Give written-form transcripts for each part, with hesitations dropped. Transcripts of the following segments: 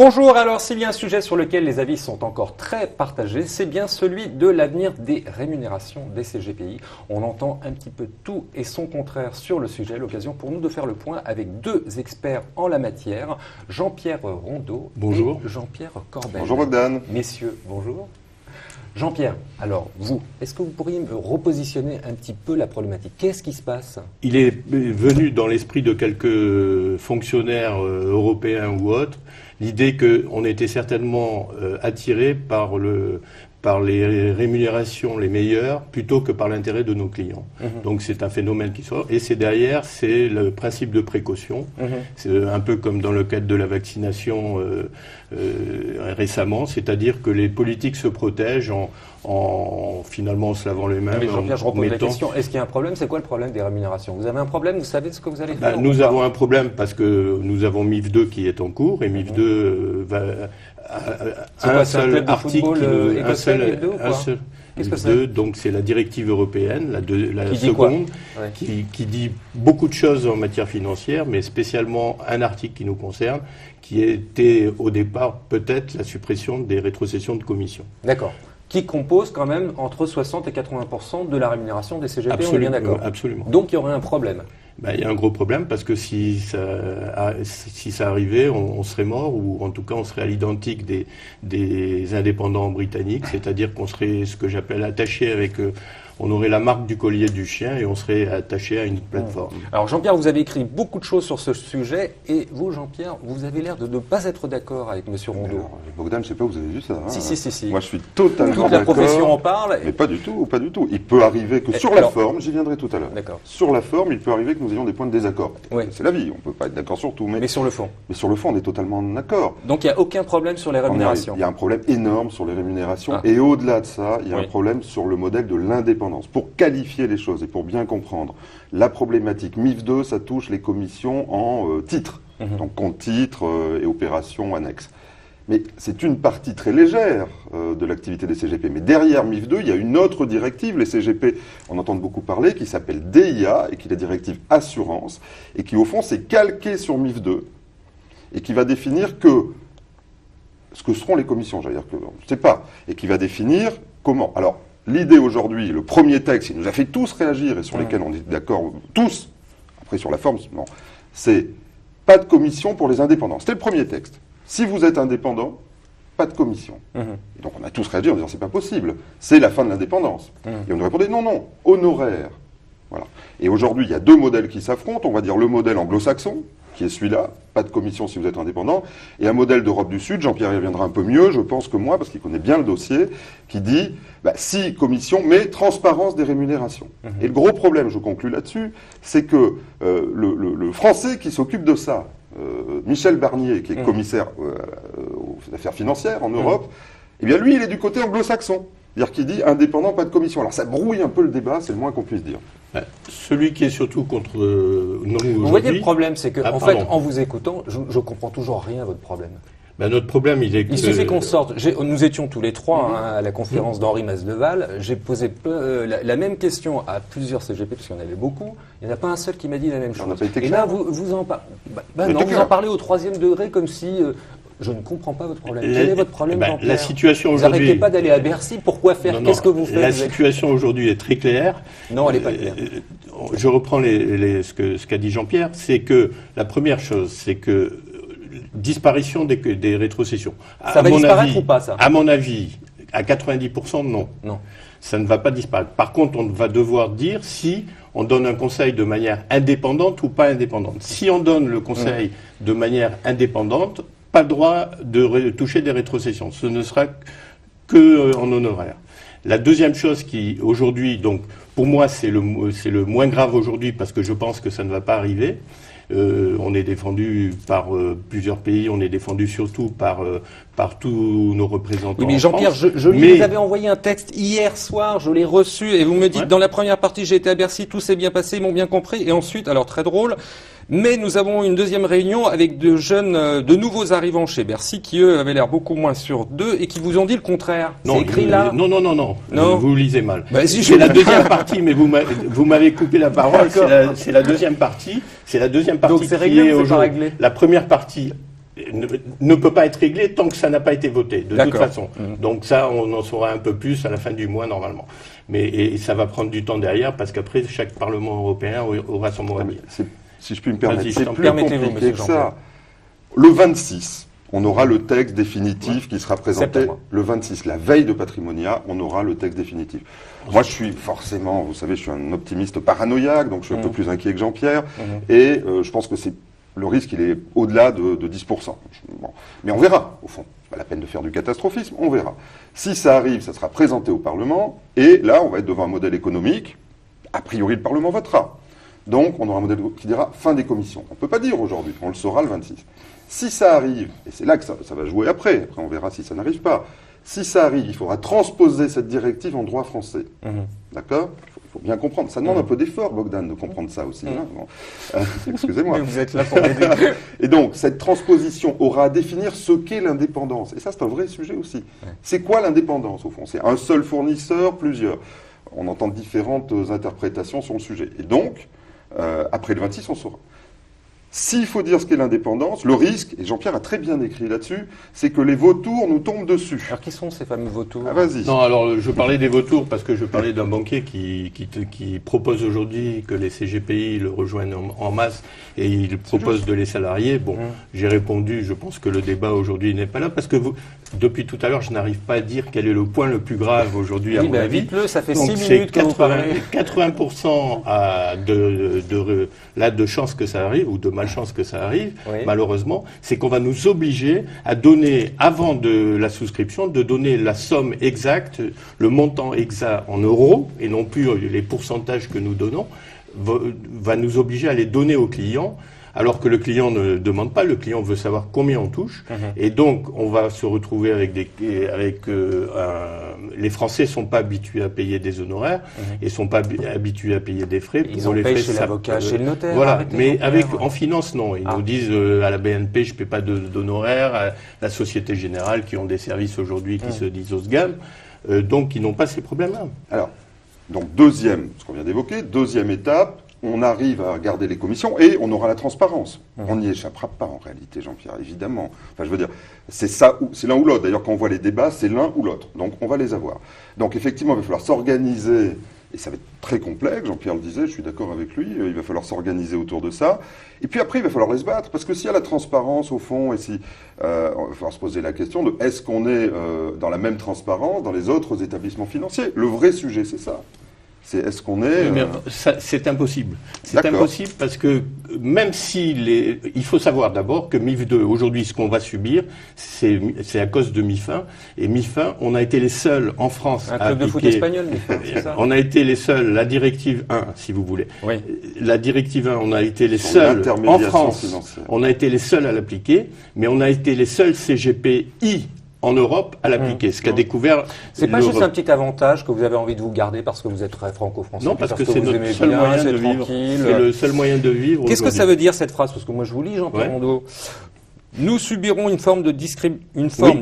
Bonjour, alors s'il y a un sujet sur lequel les avis sont encore très partagés, c'est bien celui de l'avenir des rémunérations des CGPI. On entend un petit peu tout et son contraire sur le sujet, l'occasion pour nous de faire le point avec deux experts en la matière, Jean-Pierre Rondeau bonjour. Et Jean-Pierre Corbel. Bonjour Bogdan. Messieurs, bonjour. Jean-Pierre, alors vous, est-ce que vous pourriez me repositionner un petit peu la problématique? Qu'est-ce qui se passe? Il est venu dans l'esprit de quelques fonctionnaires européens ou autres l'idée qu'on était certainement attiré par les rémunérations les meilleures plutôt que par l'intérêt de nos clients. Donc c'est un phénomène qui sort. Et c'est le principe de précaution. C'est un peu comme dans le cadre de la vaccination récemment, c'est-à-dire que les politiques se protègent en finalement se lavant les mains. Mais Jean-Pierre, je repose la question. Est-ce qu'il y a un problème? C'est quoi le problème des rémunérations? Vous avez un problème? Vous savez ce que vous allez faire? Nous avons un problème parce que nous avons MIF 2 qui est en cours et MIF 2 va... un seul article, un seul Qu'est-ce que c'est? Donc c'est la directive européenne, la seconde, qui dit beaucoup de choses en matière financière, mais spécialement un article qui nous concerne, qui était au départ peut-être la suppression des rétrocessions de commissions. D'accord. Qui compose quand même entre 60 et 80% de la rémunération des CGP, absolument, on est bien d'accord. Absolument. Donc il y aurait un problème. Il y a un gros problème parce que si ça arrivait, on serait mort, ou en tout cas on serait à l'identique des indépendants britanniques, c'est-à-dire qu'on serait ce que j'appelle attaché avec... on aurait la marque du collier du chien et on serait attaché à une plateforme. Alors Jean-Pierre, vous avez écrit beaucoup de choses sur ce sujet et vous, Jean-Pierre, vous avez l'air de ne pas être d'accord avec M. Rondeau. Alors, Bogdan, je ne sais pas, vous avez vu ça Si. Moi, je suis totalement d'accord. Toute la profession en parle. Mais pas du tout, pas du tout. Il peut arriver que sur la forme, j'y viendrai tout à l'heure. D'accord. Sur la forme, il peut arriver que nous ayons des points de désaccord. Oui. C'est la vie, on ne peut pas être d'accord sur tout. Mais sur le fond. Mais sur le fond, on est totalement d'accord. Donc il n'y a aucun problème sur les rémunérations. Il y a un problème énorme sur les rémunérations. Et au-delà de ça, il y a un problème sur le modèle de l'indépendance. Pour qualifier les choses et pour bien comprendre la problématique MIF 2, ça touche les commissions en titres, donc compte titres et opérations annexes. Mais c'est une partie très légère de l'activité des CGP. Mais derrière MIF 2, il y a une autre directive, les CGP en entendent beaucoup parler, qui s'appelle DIA et qui est la directive assurance et qui au fond s'est calquée sur MIF 2 et qui va définir ce que seront les commissions, j'allais dire que on ne sait pas, et qui va définir comment. Alors, l'idée aujourd'hui, le premier texte qui nous a fait tous réagir et sur lesquels on est d'accord tous, après sur la forme, non, c'est pas de commission pour les indépendants. C'était le premier texte. Si vous êtes indépendant, pas de commission. Et donc on a tous réagi en disant c'est pas possible, c'est la fin de l'indépendance. Et on nous répondait non, honoraire. Voilà. Et aujourd'hui, il y a deux modèles qui s'affrontent. On va dire le modèle anglo-saxon, qui est celui-là, pas de commission si vous êtes indépendant, et un modèle d'Europe du Sud, Jean-Pierre y reviendra un peu mieux, je pense que moi, parce qu'il connaît bien le dossier, qui dit, si commission, mais transparence des rémunérations. Et le gros problème, je conclus là-dessus, c'est que le Français qui s'occupe de ça, Michel Barnier, qui est commissaire aux affaires financières en Europe, eh bien lui, il est du côté anglo-saxon. C'est-à-dire qu'il dit indépendant, pas de commission. Alors ça brouille un peu le débat, c'est le moins qu'on puisse dire. Celui qui est surtout contre nous aujourd'hui... Vous voyez, le problème, c'est que, en fait, en vous écoutant, je comprends toujours rien à votre problème. Notre problème, il est que... Il suffit qu'on sorte. Nous étions tous les trois à la conférence d'Henri Masleval. J'ai posé la même question à plusieurs CGP, parce qu'il y en avait beaucoup. Il n'y en a pas un seul qui m'a dit la même chose. Et là, vous en parlez... vous en parlez au troisième degré comme si... je ne comprends pas votre problème. Quel est votre problème, Jean-Pierre? La situation aujourd'hui... Vous n'arrêtez pas d'aller à Bercy. Pourquoi faire? Qu'est-ce que vous faites? La situation aujourd'hui est très claire. Non, elle n'est pas claire. Je reprends ce qu'a dit Jean-Pierre. C'est que la première chose, c'est que disparition des rétrocessions. Ça va disparaître ou pas, ça? À mon avis, à 90%, non. Non. Ça ne va pas disparaître. Par contre, on va devoir dire si on donne un conseil de manière indépendante ou pas indépendante. Si on donne le conseil de manière indépendante, pas le droit de toucher des rétrocessions. Ce ne sera que en honoraire. La deuxième chose qui, aujourd'hui, donc, pour moi, c'est le moins grave aujourd'hui parce que je pense que ça ne va pas arriver. On est défendu par plusieurs pays, on est défendu surtout par tous nos représentants. Oui, mais Jean-Pierre, je vous avais envoyé un texte hier soir, je l'ai reçu, et vous me dites, dans la première partie, j'ai été à Bercy, tout s'est bien passé, ils m'ont bien compris, et ensuite, alors très drôle, mais nous avons une deuxième réunion avec de nouveaux arrivants chez Bercy, qui eux avaient l'air beaucoup moins sûrs d'eux, et qui vous ont dit le contraire. C'est écrit là. Non. Vous lisez mal. Si, c'est la deuxième partie, mais vous m'avez coupé la parole, c'est la deuxième partie. C'est la deuxième partie. Donc c'est réglé ou c'est pas réglé? La première partie, ne peut pas être réglé tant que ça n'a pas été voté, de toute façon. Donc ça, on en saura un peu plus à la fin du mois, normalement. Et ça va prendre du temps derrière, parce qu'après, chaque Parlement européen aura son mot à dire. Si je puis me permettre, c'est plus Permettez-vous, compliqué que monsieur ça. Le 26, on aura le texte définitif qui sera présenté le 26. La veille de Patrimonia, on aura le texte définitif. Moi, je suis forcément, vous savez, je suis un optimiste paranoïaque, donc je suis un peu plus inquiet que Jean-Pierre. Et je pense que le risque, il est au-delà de 10%. Bon. Mais on verra, au fond. C'est pas la peine de faire du catastrophisme, on verra. Si ça arrive, ça sera présenté au Parlement. Et là, on va être devant un modèle économique. A priori, le Parlement votera. Donc, on aura un modèle qui dira fin des commissions. On ne peut pas dire aujourd'hui, on le saura le 26. Si ça arrive, et c'est là que ça va jouer après on verra si ça n'arrive pas. Si ça arrive, il faudra transposer cette directive en droit français. D'accord ? Il faut bien comprendre. Ça demande un peu d'effort, Bogdan, de comprendre ça aussi. Hein. Bon. Excusez-moi. Mais vous êtes là pour m'aider. Et donc, cette transposition aura à définir ce qu'est l'indépendance. Et ça, c'est un vrai sujet aussi. C'est quoi l'indépendance, au fond ? C'est un seul fournisseur, plusieurs. On entend différentes interprétations sur le sujet. Et donc, après le 26, on saura. S'il faut dire ce qu'est l'indépendance, le risque, et Jean-Pierre a très bien écrit là-dessus, c'est que les vautours nous tombent dessus. Alors qui sont ces fameux vautours ? Vas-y. Non, alors je parlais des vautours parce que je parlais d'un banquier qui propose aujourd'hui que les CGPI le rejoignent en masse et il propose de les salarier. Bon, j'ai répondu, je pense que le débat aujourd'hui n'est pas là parce que depuis tout à l'heure, je n'arrive pas à dire quel est le point le plus grave aujourd'hui à mon avis. Dites-le, ça fait donc 6 minutes que vous parlez. 80% de chances que ça arrive ou de malchance que ça arrive, malheureusement, c'est qu'on va nous obliger à donner, avant de la souscription, de donner la somme exacte, le montant exact en euros, et non plus les pourcentages que nous donnons, va nous obliger à les donner aux clients, alors que le client ne demande pas, le client veut savoir combien on touche, et donc on va se retrouver avec les Français sont pas habitués à payer des honoraires et sont pas habitués à payer des frais. Ils ont payé chez l'avocat, chez le notaire. Voilà, mais en finance non, ils nous disent à la BNP je paie pas d'honoraires, à la Société Générale qui ont des services aujourd'hui qui se disent haut de gamme, donc ils n'ont pas ces problèmes-là. Alors, donc ce qu'on vient d'évoquer, deuxième étape. On arrive à regarder les commissions et on aura la transparence. On n'y échappera pas en réalité, Jean-Pierre, évidemment. Enfin, je veux dire, c'est l'un ou l'autre. D'ailleurs, quand on voit les débats, c'est l'un ou l'autre. Donc, on va les avoir. Donc, effectivement, il va falloir s'organiser. Et ça va être très complexe, Jean-Pierre le disait, je suis d'accord avec lui. Il va falloir s'organiser autour de ça. Et puis après, il va falloir les se battre. Parce que s'il y a la transparence, au fond, et il va falloir se poser la question de est-ce qu'on est dans la même transparence dans les autres établissements financiers ? Le vrai sujet, c'est ça. C'est est-ce qu'on est... C'est impossible. C'est impossible parce que même si il faut savoir d'abord que MIF 2, aujourd'hui, ce qu'on va subir, c'est à cause de MIF 1. Et MIF 1, on a été les seuls en France à appliquer... Un club de foot espagnol, MIF 1, c'est ça ? On a été les seuls, la directive 1, si vous voulez. Oui. La directive 1, on a été les seuls en France. Financière. On a été les seuls à l'appliquer, mais on a été les seuls CGPI en Europe à l'appliquer, ce qu'a découvert... C'est pas juste un petit avantage que vous avez envie de vous garder parce que vous êtes très franco-français. Non, parce que c'est notre seul moyen de vivre. C'est le seul moyen de vivre. Qu'est-ce que ça veut dire cette phrase ? Parce que moi je vous lis, Jean-Pierre Rondeau. Nous subirons une forme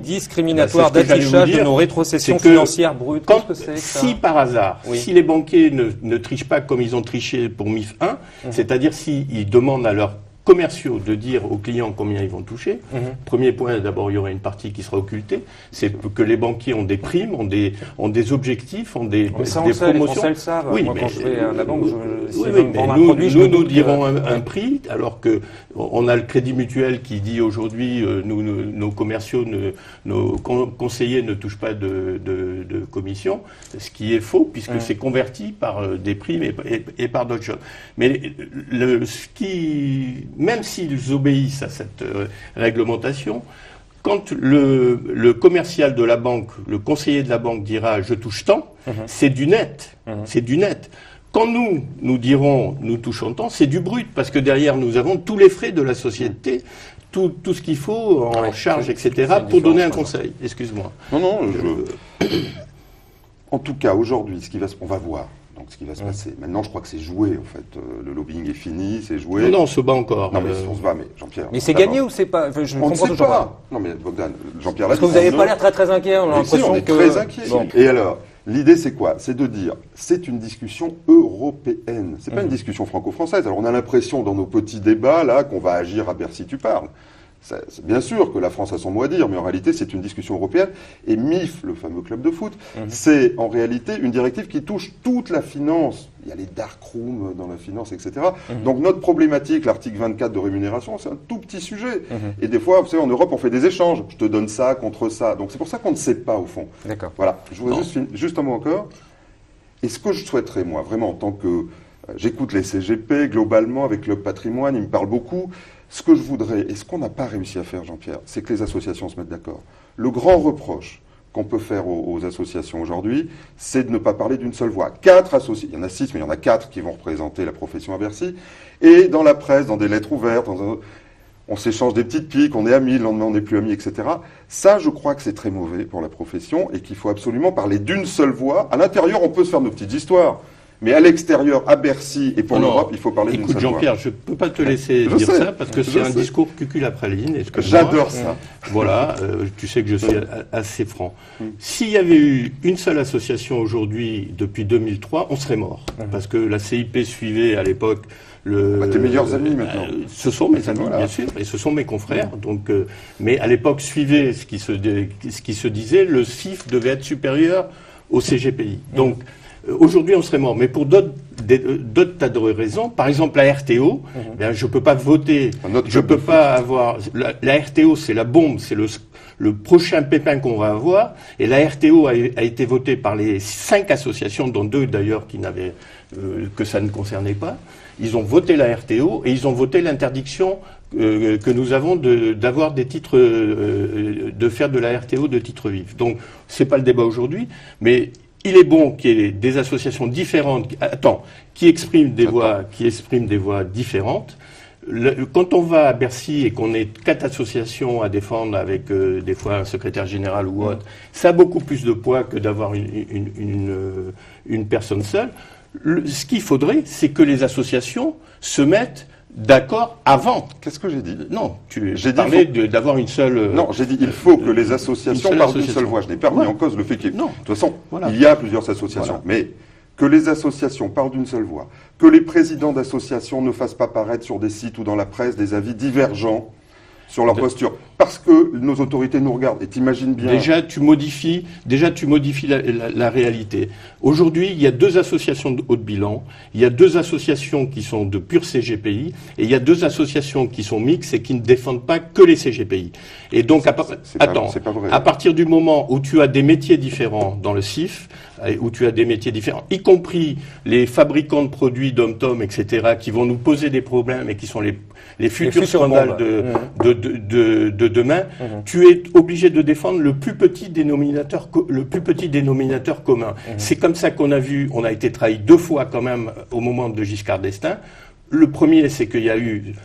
discriminatoire d'affichage de nos rétrocessions financières brutes. Qu'est-ce que c'est ça ? Si par hasard, si les banquiers ne trichent pas comme ils ont triché pour MIF 1, c'est-à-dire s'ils demandent à leurs commerciaux de dire aux clients combien ils vont toucher. Premier point, d'abord, il y aura une partie qui sera occultée. C'est que les banquiers ont des primes, ont des objectifs, ont des promotions. Les Français le savent. Oui, moi, quand je vais à la banque, nous dirons un prix, alors que on a le Crédit Mutuel qui dit aujourd'hui, nos commerciaux, nos conseillers ne touchent pas de commission, ce qui est faux puisque c'est converti par des primes et par d'autres choses. Mais même s'ils obéissent à cette réglementation, quand le commercial de la banque, le conseiller de la banque dira « je touche tant », c'est du net. C'est du net. Quand nous dirons « nous touchons tant », c'est du brut, parce que derrière, nous avons tous les frais de la société, tout ce qu'il faut en charge, etc., pour donner un conseil. Excuse-moi. Non, En tout cas, aujourd'hui, on va voir. Donc, ce qui va se passer. Maintenant, je crois que c'est joué, en fait. Le lobbying est fini, c'est joué. Non, on se bat encore. Non, mais on se bat, mais Jean-Pierre... Mais c'est gagné ou c'est pas... Je on ne sait pas. Non, mais Bogdan, Jean-Pierre... Parce que vous n'avez pas l'air très inquiet. On a l'impression on est très inquiet. Bon. Et alors, l'idée, c'est quoi ? C'est de dire, c'est une discussion européenne. C'est pas une discussion franco-française. Alors, on a l'impression, dans nos petits débats, là, qu'on va agir à Bercy, tu parles. Bien sûr que la France a son mot à dire, mais en réalité, c'est une discussion européenne. Et MIF, le fameux club de foot, c'est en réalité une directive qui touche toute la finance. Il y a les dark rooms dans la finance, etc. Donc notre problématique, l'article 24 de rémunération, c'est un tout petit sujet. Et des fois, vous savez, en Europe, on fait des échanges. Je te donne ça contre ça. Donc c'est pour ça qu'on ne sait pas, au fond. D'accord. Voilà. Je voudrais juste un mot encore. Et ce que je souhaiterais, moi, vraiment, en tant que... J'écoute les CGP, globalement, avec Club Patrimoine, ils me parlent beaucoup. Ce que je voudrais, et ce qu'on n'a pas réussi à faire, Jean-Pierre, c'est que les associations se mettent d'accord. Le grand reproche qu'on peut faire aux associations aujourd'hui, c'est de ne pas parler d'une seule voix. 4 associations, il y en a 6, mais il y en a 4 qui vont représenter la profession à Bercy. Et dans la presse, dans des lettres ouvertes, on s'échange des petites piques, on est amis, le lendemain on n'est plus amis, etc. Ça, je crois que c'est très mauvais pour la profession et qu'il faut absolument parler d'une seule voix. À l'intérieur, on peut se faire nos petites histoires. Mais à l'extérieur, à Bercy et pour l'Europe, il faut parler d'une seule voix. Écoute, Jean-Pierre, je ne peux pas te laisser dire ça parce que c'est un discours cucul-praline. J'adore ça. Voilà, tu sais que je suis assez franc. S'il y avait eu une seule association aujourd'hui depuis 2003, on serait mort. Parce que la CIP suivait à l'époque tes meilleurs amis maintenant. Ce sont mes amis, bien sûr, et ce sont mes confrères. Donc, mais à l'époque, suivait ce qui se disait, le CIF devait être supérieur au CGPI. Donc, aujourd'hui, on serait mort. Mais pour d'autres tas de raisons, par exemple la RTO, bien, je ne peux pas voter, je ne peux pas avoir... La RTO, c'est la bombe, c'est le prochain pépin qu'on va avoir. Et la RTO a été votée par les 5 associations, dont 2 d'ailleurs qui n'avaient que ça ne concernait pas. Ils ont voté la RTO et ils ont voté l'interdiction que nous avons d'avoir des titres, de faire de la RTO de titres vifs. Donc, c'est pas le débat aujourd'hui, mais il est bon qu'il y ait des associations différentes, qui expriment des voix différentes. Quand on va à Bercy et qu'on est 4 associations à défendre avec des fois un secrétaire général ou autre, ça a beaucoup plus de poids que d'avoir une personne seule. Ce qu'il faudrait, c'est que les associations se mettent d'accord avant. Qu'est-ce que j'ai dit? Non, j'ai parlé d'avoir une seule... Non, j'ai dit il faut que les associations parlent d'une seule voix. Je n'ai pas remis en cause le fait qu'il y ait... Non. De toute façon, il y a plusieurs associations. Voilà. Mais que les associations parlent d'une seule voix, que les présidents d'associations ne fassent pas paraître sur des sites ou dans la presse des avis divergents sur leur posture. Parce que nos autorités nous regardent. Et t'imagines bien... Déjà, tu modifies la réalité. Aujourd'hui, il y a 2 associations de haut de bilan, il y a 2 associations qui sont de pur CGPI, et il y a 2 associations qui sont mixtes et qui ne défendent pas que les CGPI. Et donc, à partir du moment où tu as des métiers différents dans le CIF, où tu as des métiers différents, y compris les fabricants de produits dom-tom, etc., qui vont nous poser des problèmes et qui sont les futurs scandales de demain, tu es obligé de défendre le plus petit dénominateur commun. C'est comme ça qu'on a vu, on a été trahi 2 fois quand même au moment de Giscard d'Estaing. Le premier, c'est qu'il y a eu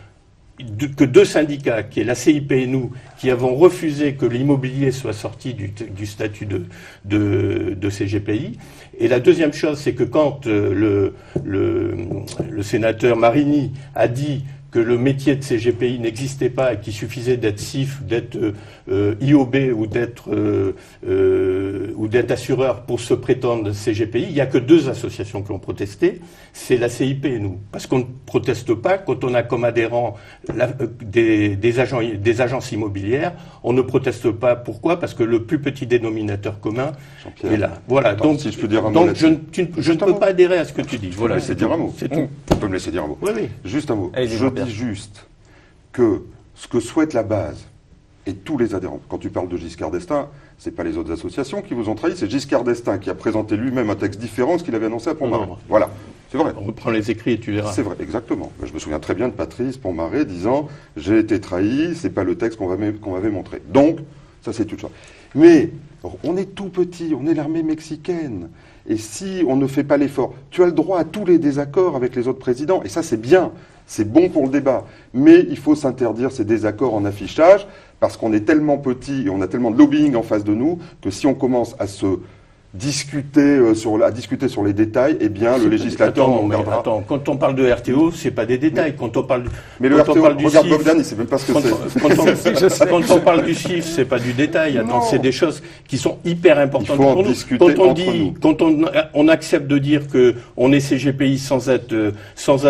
que 2 syndicats, qui est la CIP et nous, qui avons refusé que l'immobilier soit sorti du statut de CGPI. Et la deuxième chose, c'est que quand le sénateur Marini a dit que le métier de CGPI n'existait pas et qu'il suffisait d'être CIF, d'être IOB ou d'être assureur pour se prétendre CGPI, il n'y a que 2 associations qui ont protesté, c'est la CIP et nous. Parce qu'on ne proteste pas quand on a comme adhérents des agences immobilières, on ne proteste pas. Pourquoi? Parce que le plus petit dénominateur commun est là. Voilà. Donc, si je peux dire un mot je ne peux pas adhérer à ce que tu dis. Voilà. C'est dire un mot. C'est tout. Tu peux me laisser dire un mot. Oui, oui. Juste un mot. Je dis juste que ce que souhaite la base et tous les adhérents, quand tu parles de Giscard d'Estaing, c'est pas les autres associations qui vous ont trahi, c'est Giscard d'Estaing qui a présenté lui-même un texte différent de ce qu'il avait annoncé à Pont-Marais. Voilà, c'est vrai. On reprend les écrits et tu verras. C'est vrai, exactement. Je me souviens très bien de Patrice Pont-Marais disant « J'ai été trahi, c'est pas le texte qu'on m'avait montré ». Donc, ça c'est une chose. Mais on est tout petit, on est l'armée mexicaine. Et si on ne fait pas l'effort, tu as le droit à tous les désaccords avec les autres présidents, et ça c'est bien. C'est bon pour le débat, mais il faut s'interdire ces désaccords en affichage, parce qu'on est tellement petit et on a tellement de lobbying en face de nous, que si on commence à se discuter sur les détails, eh bien, le législateur non, mais attends, quand on parle de RTO, c'est pas des détails. Quand on parle, mais le RTO, regarde Bogdan, il sait même pas ce que c'est. Quand on parle du CIF, c'est pas du détail. Attends, c'est des choses qui sont hyper importantes pour nous. Quand on accepte de dire que on est CGPI sans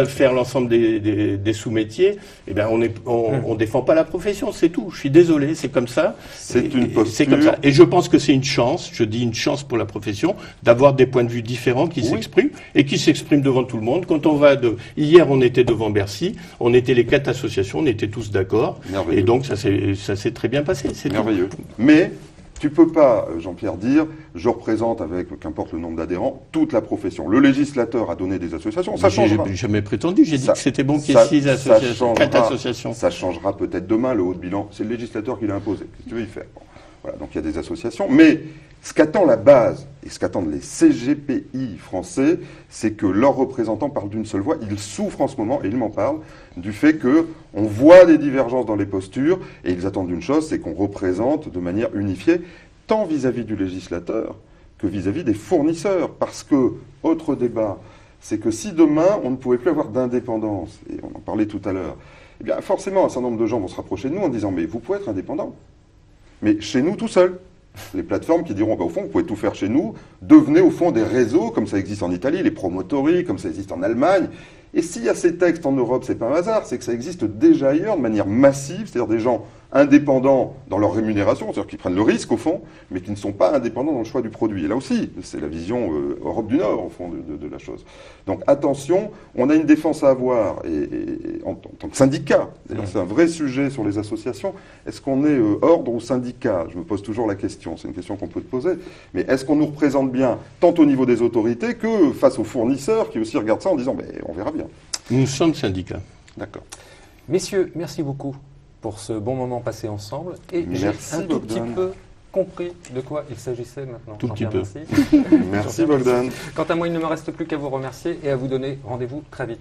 faire l'ensemble des sous-métiers, eh bien, on défend pas la profession, c'est tout. Je suis désolé, c'est comme ça. C'est une posture. C'est comme ça. Et je pense que c'est une chance. Je dis une chance pour la profession d'avoir des points de vue différents qui s'expriment et qui s'expriment devant tout le monde. Quand on va hier, on était devant Bercy, on était les 4 associations, on était tous d'accord. Et donc, ça s'est très bien passé. C'est merveilleux. Mais tu peux pas, Jean-Pierre, dire je représente avec, qu'importe le nombre d'adhérents, toute la profession. Le législateur a donné des associations, ça changera. J'ai jamais prétendu, j'ai dit que c'était bon qu'il y ait 6 associations, 4 associations. Ça changera peut-être demain, le haut de bilan. C'est le législateur qui l'a imposé. Qu'est-ce que tu veux y faire? Bon. Voilà, donc il y a des associations. Mais ce qu'attend la base et ce qu'attendent les CGPI français, c'est que leurs représentants parlent d'une seule voix. Ils souffrent en ce moment, et ils m'en parlent, du fait qu'on voit des divergences dans les postures, et ils attendent une chose, c'est qu'on représente de manière unifiée, tant vis-à-vis du législateur que vis-à-vis des fournisseurs. Parce que, autre débat, c'est que si demain, on ne pouvait plus avoir d'indépendance, et on en parlait tout à l'heure, eh bien forcément, un certain nombre de gens vont se rapprocher de nous en disant « mais vous pouvez être indépendant, mais chez nous tout seul ». Les plateformes qui diront, au fond, vous pouvez tout faire chez nous, devenez au fond des réseaux, comme ça existe en Italie, les promotories, comme ça existe en Allemagne. Et s'il y a ces textes en Europe, c'est pas un hasard, c'est que ça existe déjà ailleurs de manière massive, c'est-à-dire des gens indépendants dans leur rémunération, c'est-à-dire qui prennent le risque au fond, mais qui ne sont pas indépendants dans le choix du produit. Et là aussi, c'est la vision Europe du Nord, au fond, de la chose. Donc attention, on a une défense à avoir, et en tant que syndicat, d'ailleurs c'est un vrai sujet sur les associations, est-ce qu'on est ordre ou syndicat? Je me pose toujours la question, c'est une question qu'on peut te poser, mais est-ce qu'on nous représente bien, tant au niveau des autorités que face aux fournisseurs qui aussi regardent ça en disant, on verra bien. Nous sommes syndicats. D'accord. Messieurs, merci beaucoup pour ce bon moment passé ensemble. Et j'ai un tout petit peu compris de quoi il s'agissait maintenant. Tout petit peu. Merci Bogdan. Quant à moi, il ne me reste plus qu'à vous remercier et à vous donner rendez-vous très vite.